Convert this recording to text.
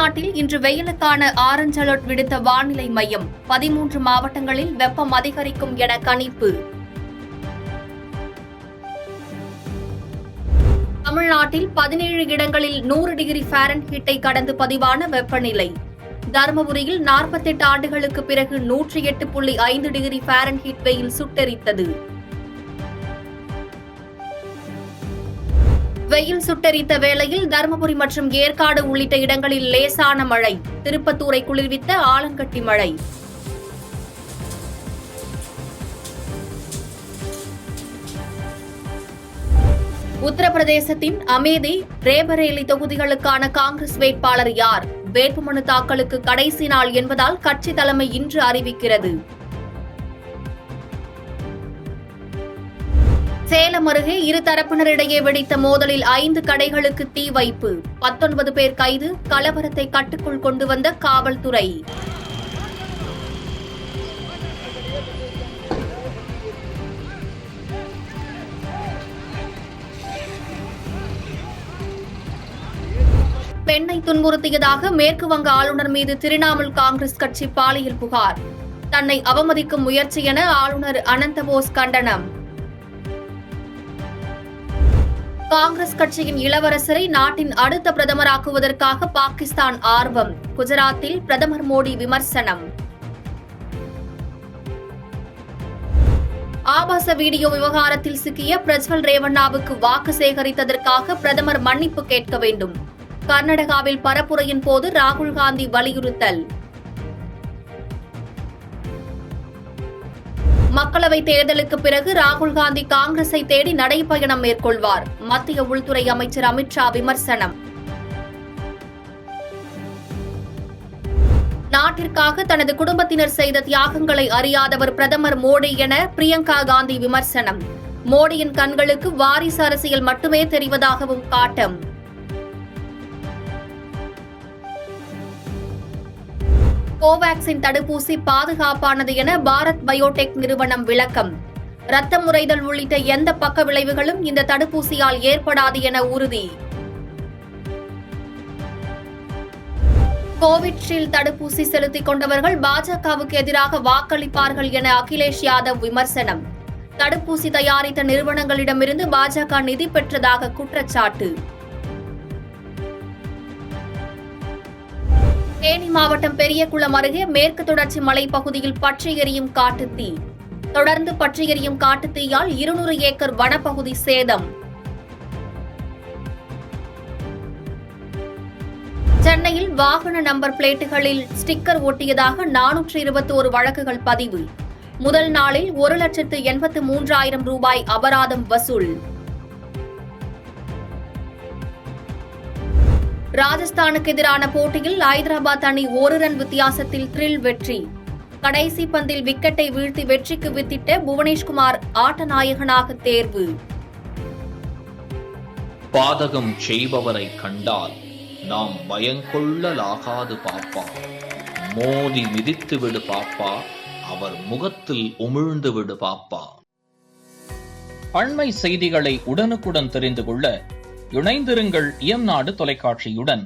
தமிழ்நாட்டில் இன்று வெயிலுக்கான orange alert விடுத்த வானிலை மையம் 13 மாவட்டங்களில் வெப்பம் அதிகரிக்கும் என கணிப்பு. தமிழ்நாட்டில் 17 இடங்களில் 100 டிகிரி ஃபாரன்ஹீட்டை கடந்து பதிவான வெப்பநிலை. தருமபுரியில் 48 ஆண்டுகளுக்கு பிறகு 108.5 டிகிரி ஃபாரன்ஹீட் வெயில் சுட்டெரித்தது. வெயில் சுட்டெரித்த வேளையில் தருமபுரி மற்றும் ஏற்காடு உள்ளிட்ட இடங்களில் லேசான மழை. திருப்பத்தூரை குளிர்வித்த ஆலங்கட்டி மழை. உத்தரப்பிரதேசத்தின் அமேதி, ரேபரேலி தொகுதிகளுக்கான காங்கிரஸ் வேட்பாளர் யார்? வேட்புமனு தாக்கலுக்கு கடைசி நாள் என்பதால் கட்சி தலைமை இன்று அறிவிக்கிறது. சேலம் அருகே இரு தரப்பினரிடையே வெடித்த மோதலில் 5 கடைகளுக்கு தீ வைப்பு. 19 பேர் கைது. கலவரத்தை கட்டுக்குள் கொண்டு வந்த காவல்துறை. பெண்ணை துன்புறுத்தியதாக மேற்கு வங்க ஆளுநர் மீது திரிணாமுல் காங்கிரஸ் கட்சி பாலியல் புகார். தன்னை அவமதிக்கும் முயற்சி என ஆளுநர் அனந்தபோஸ் கண்டனம். காங்கிரஸ் கட்சியின் இளவரசரை நாட்டின் அடுத்த பிரதமராக்குவதற்காக பாகிஸ்தான் ஆர்வம். குஜராத்தில் பிரதமர் மோடி விமர்சனம். ஆபாச வீடியோ விவகாரத்தில் சிக்கிய பிரஜ்வல் ரேவண்ணாவுக்கு வாக்கு சேகரித்ததற்காக பிரதமர் மன்னிப்பு கேட்க வேண்டும். கர்நாடகாவில் பரப்புரையின் போது ராகுல் காந்தி வலியுறுத்தல். மக்களவைத் தேர்தலுக்கு பிறகு ராகுல் காந்தி காங்கிரஸை தேடி நடைபயணம் மேற்கொள்வார். மத்திய உள்துறை அமைச்சர் அமித் ஷா விமர்சனம். நாட்டிற்காக தனது குடும்பத்தினர் செய்த தியாகங்களை அறியாதவர் பிரதமர் மோடி என பிரியங்கா காந்தி விமர்சனம். மோடியின் கண்களுக்கு வாரிசு அரசியல் மட்டுமே தெரிவதாகவும் காட்டம். கோவாக்சின் தடுப்பூசி பாதுகாப்பானது என பாரத் பயோடெக் நிறுவனம் விளக்கம். ரத்தம் உறைதல் உள்ளிட்ட எந்த பக்க விளைவுகளும் இந்த தடுப்பூசியால் ஏற்படாது என உறுதி. கோவிட்ஷீல்டு தடுப்பூசி செலுத்திக் கொண்டவர்கள் பாஜகவுக்கு எதிராக வாக்களிப்பார்கள் என அகிலேஷ் யாதவ் விமர்சனம். தடுப்பூசி தயாரித்த நிறுவனங்களிடமிருந்து பாஜக நிதி பெற்றதாக குற்றச்சாட்டு. தேனி மாவட்டம் பெரியகுளம் அருகே மேற்கு தொடர்ச்சி மலைப்பகுதியில் பற்றி எரியும் காட்டுத்தீ. தொடர்ந்து பற்றி எரியும் காட்டுத்தீயால் 200 ஏக்கர் வனப்பகுதி சேதம். சென்னையில் வாகன நம்பர் பிளேட்டுகளில் ஸ்டிக்கர் ஒட்டியதாக 421 வழக்குகள் பதிவு. முதல் நாளில் 1,83,000 ரூபாய் அபராதம் வசூல். ராஜஸ்தானுக்கு எதிரான போட்டியில் ஐதராபாத் அணி 1 ரன் வித்தியாசத்தில் த்ரில் வெற்றி. கடைசி பந்தில் விக்கெட்டை வீழ்த்தி வெற்றிக்கு வித்திட்ட புவனேஷ்குமார் ஆட்டநாயகனாக தேர்வு. பாதகம் செய்பவரை கண்டால் நாம் பயங்கொள்ளலாகாது பாப்பா. மோதி மிதித்து விடு பாப்பா, அவர் முகத்தில் உமிழ்ந்து விடு பாப்பா. அண்மை செய்திகளை உடனுக்குடன் தெரிந்து கொள்ள இணைந்திருங்கள் இயம்நாடு தொலைக்காட்சியுடன்.